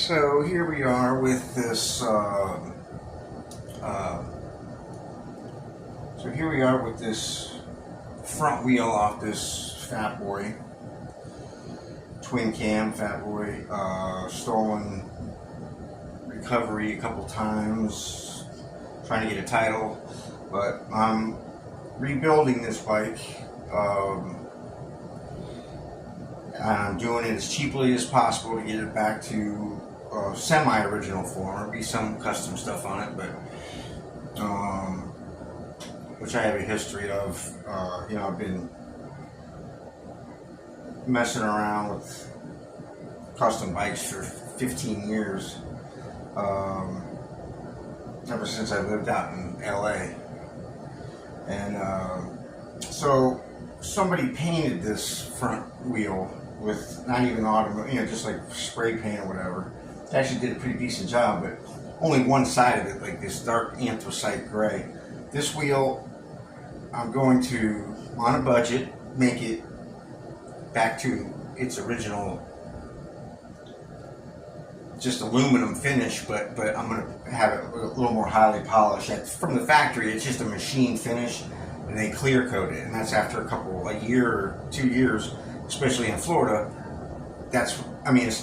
So here we are with this. Front wheel off this Fatboy, twin cam Fatboy. Stolen recovery a couple times. Trying to get a title, but I'm rebuilding this bike. And I'm doing it as cheaply as possible to get it back to semi-original form. There'll be some custom stuff on it, but which I have a history of. I've been messing around with custom bikes for 15 years, ever since I lived out in LA. And so somebody painted this front wheel with not even automotive, just like spray paint or whatever. They actually did a pretty decent job, but only one side of it, like this dark anthracite gray. This wheel, I'm going to, on a budget, make it back to its original, just aluminum finish, but I'm going to have it a little more highly polished. From the factory, it's just a machine finish, and they clear coat it, and that's after a year or 2 years, especially in Florida.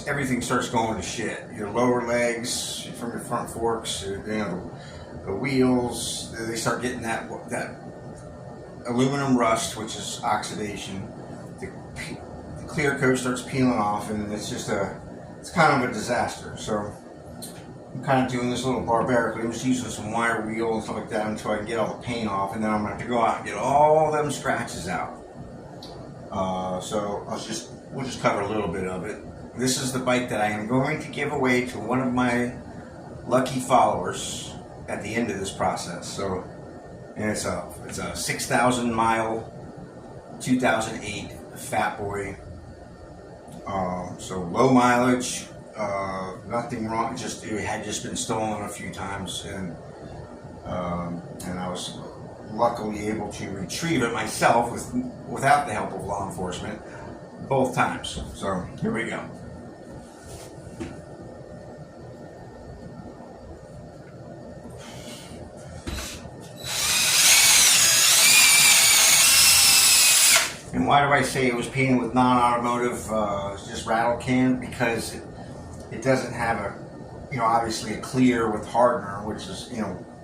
Everything starts going to shit. Your lower legs from your front forks, the wheels, they start getting that aluminum rust, which is oxidation. The clear coat starts peeling off, and it's kind of a disaster. So I'm kind of doing this a little barbarically. I'm just using some wire wheel and stuff like that until I can get all the paint off, and then I'm going to have to go out and get all them scratches out. So we'll just cover a little bit of it. This is the bike that I am going to give away to one of my lucky followers at the end of this process. So, and it's a 6,000 mile 2008 Fatboy. So low mileage, nothing wrong. It had just been stolen a few times, and I was luckily able to retrieve it myself without the help of law enforcement both times. So here we go. And why do I say it was painted with non-automotive, just rattle can? Because it doesn't have obviously a clear with hardener, which is,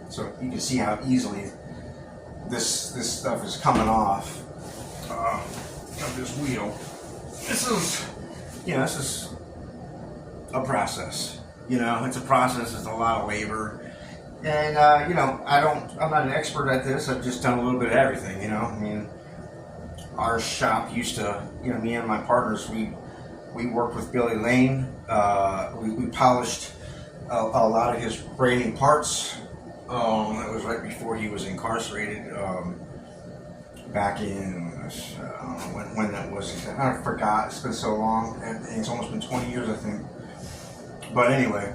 so you can see how easily this stuff is coming off of this wheel. This is a process. It's a process. It's a lot of labor, and I'm not an expert at this. I've just done a little bit of everything. Our shop used to, me and my partners, we worked with Billy Lane. We polished a lot of his braiding parts. That was right before he was incarcerated. Back in, when that was, I forgot, it's been so long, and it's almost been 20 years, I think. But anyway,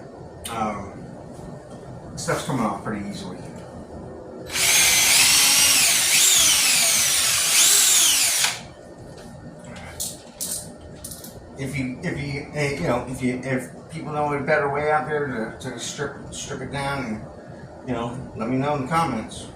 stuff's coming off pretty easily. If people know a better way out there to strip it down, and let me know in the comments.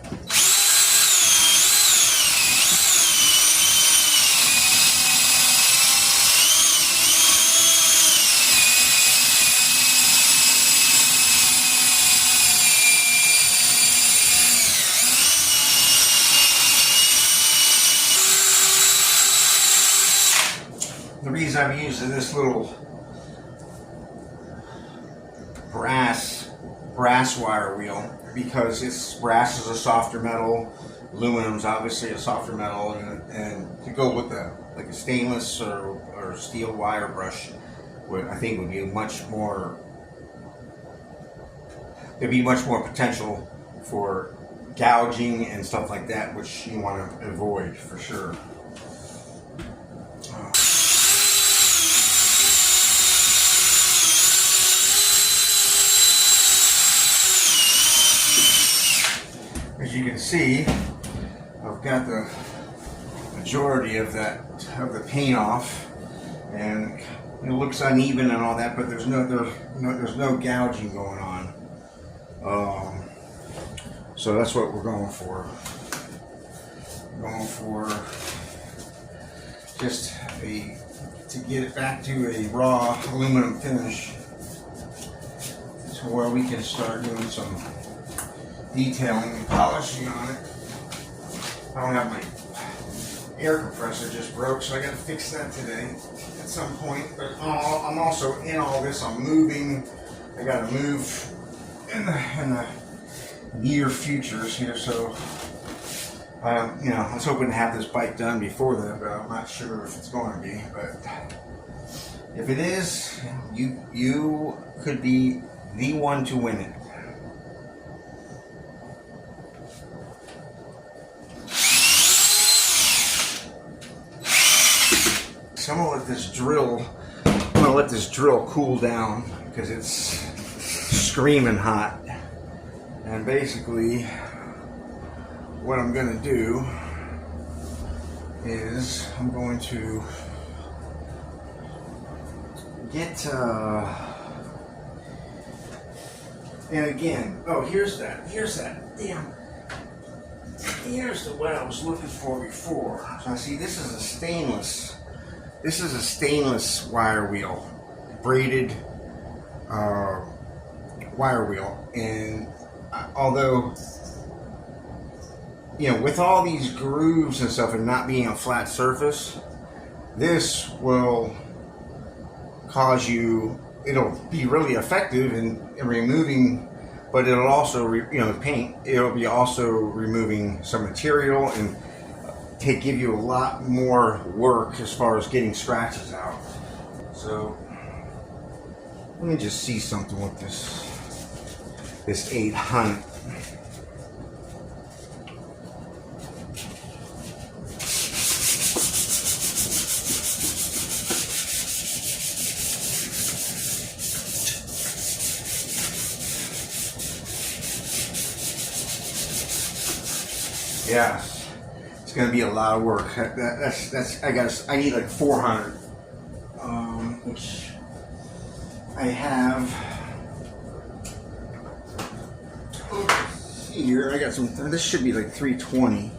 The reason I'm using this little brass wire wheel, because brass is a softer metal, aluminum's obviously a softer metal, and to go with a stainless or steel wire brush I think would be much more. There'd be much more potential for gouging and stuff like that, which you want to avoid for sure. As you can see, I've got the majority of the paint off, and It looks uneven and all that, but there's no gouging going on. So that's what we're going for. We're going for just to get it back to a raw aluminum finish, to where we can start doing some detailing and polishing on it. I don't have my air compressor, just broke, so I got to fix that today at some point. But I'm also in all this. I'm moving. I got to move in the near futures here, so you know, I was hoping to have this bike done before then, but I'm not sure if it's going to be. But if it is, you could be the one to win it. So I'm gonna let this drill cool down because it's screaming hot. And basically, what I'm gonna do is I'm going to get and again, oh, here's that damn, here's what I was looking for before. So see, this is a stainless wire wheel, braided wire wheel. And although, you know, with all these grooves and stuff and not being a flat surface, this will cause you, it'll be really effective in removing, but it'll also, you know, the paint, it'll be also removing some material and give you a lot more work as far as getting scratches out. So let me just see something with this 800. Yeah, it's gonna be a lot of work. I need like 400, which I have over here. I got some. This should be like 320.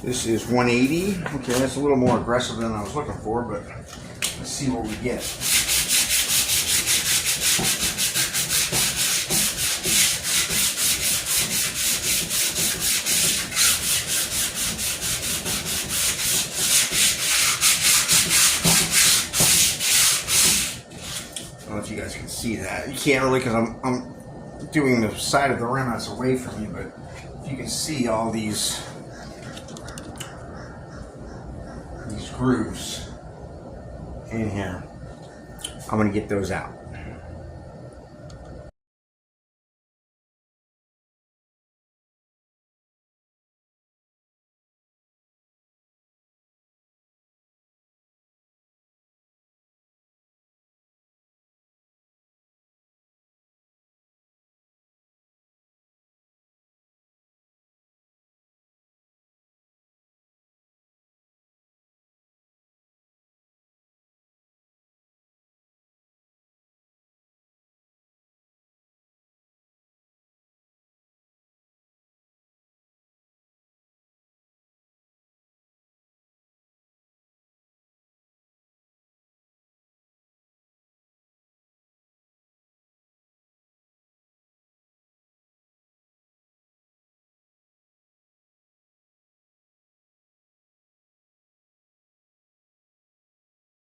This is 180. Okay, that's a little more aggressive than I was looking for, but let's see what we get. I don't know if you guys can see that. You can't really because I'm doing the side of the rim that's away from me, but if you can see all these grooves in here, I'm going to get those out.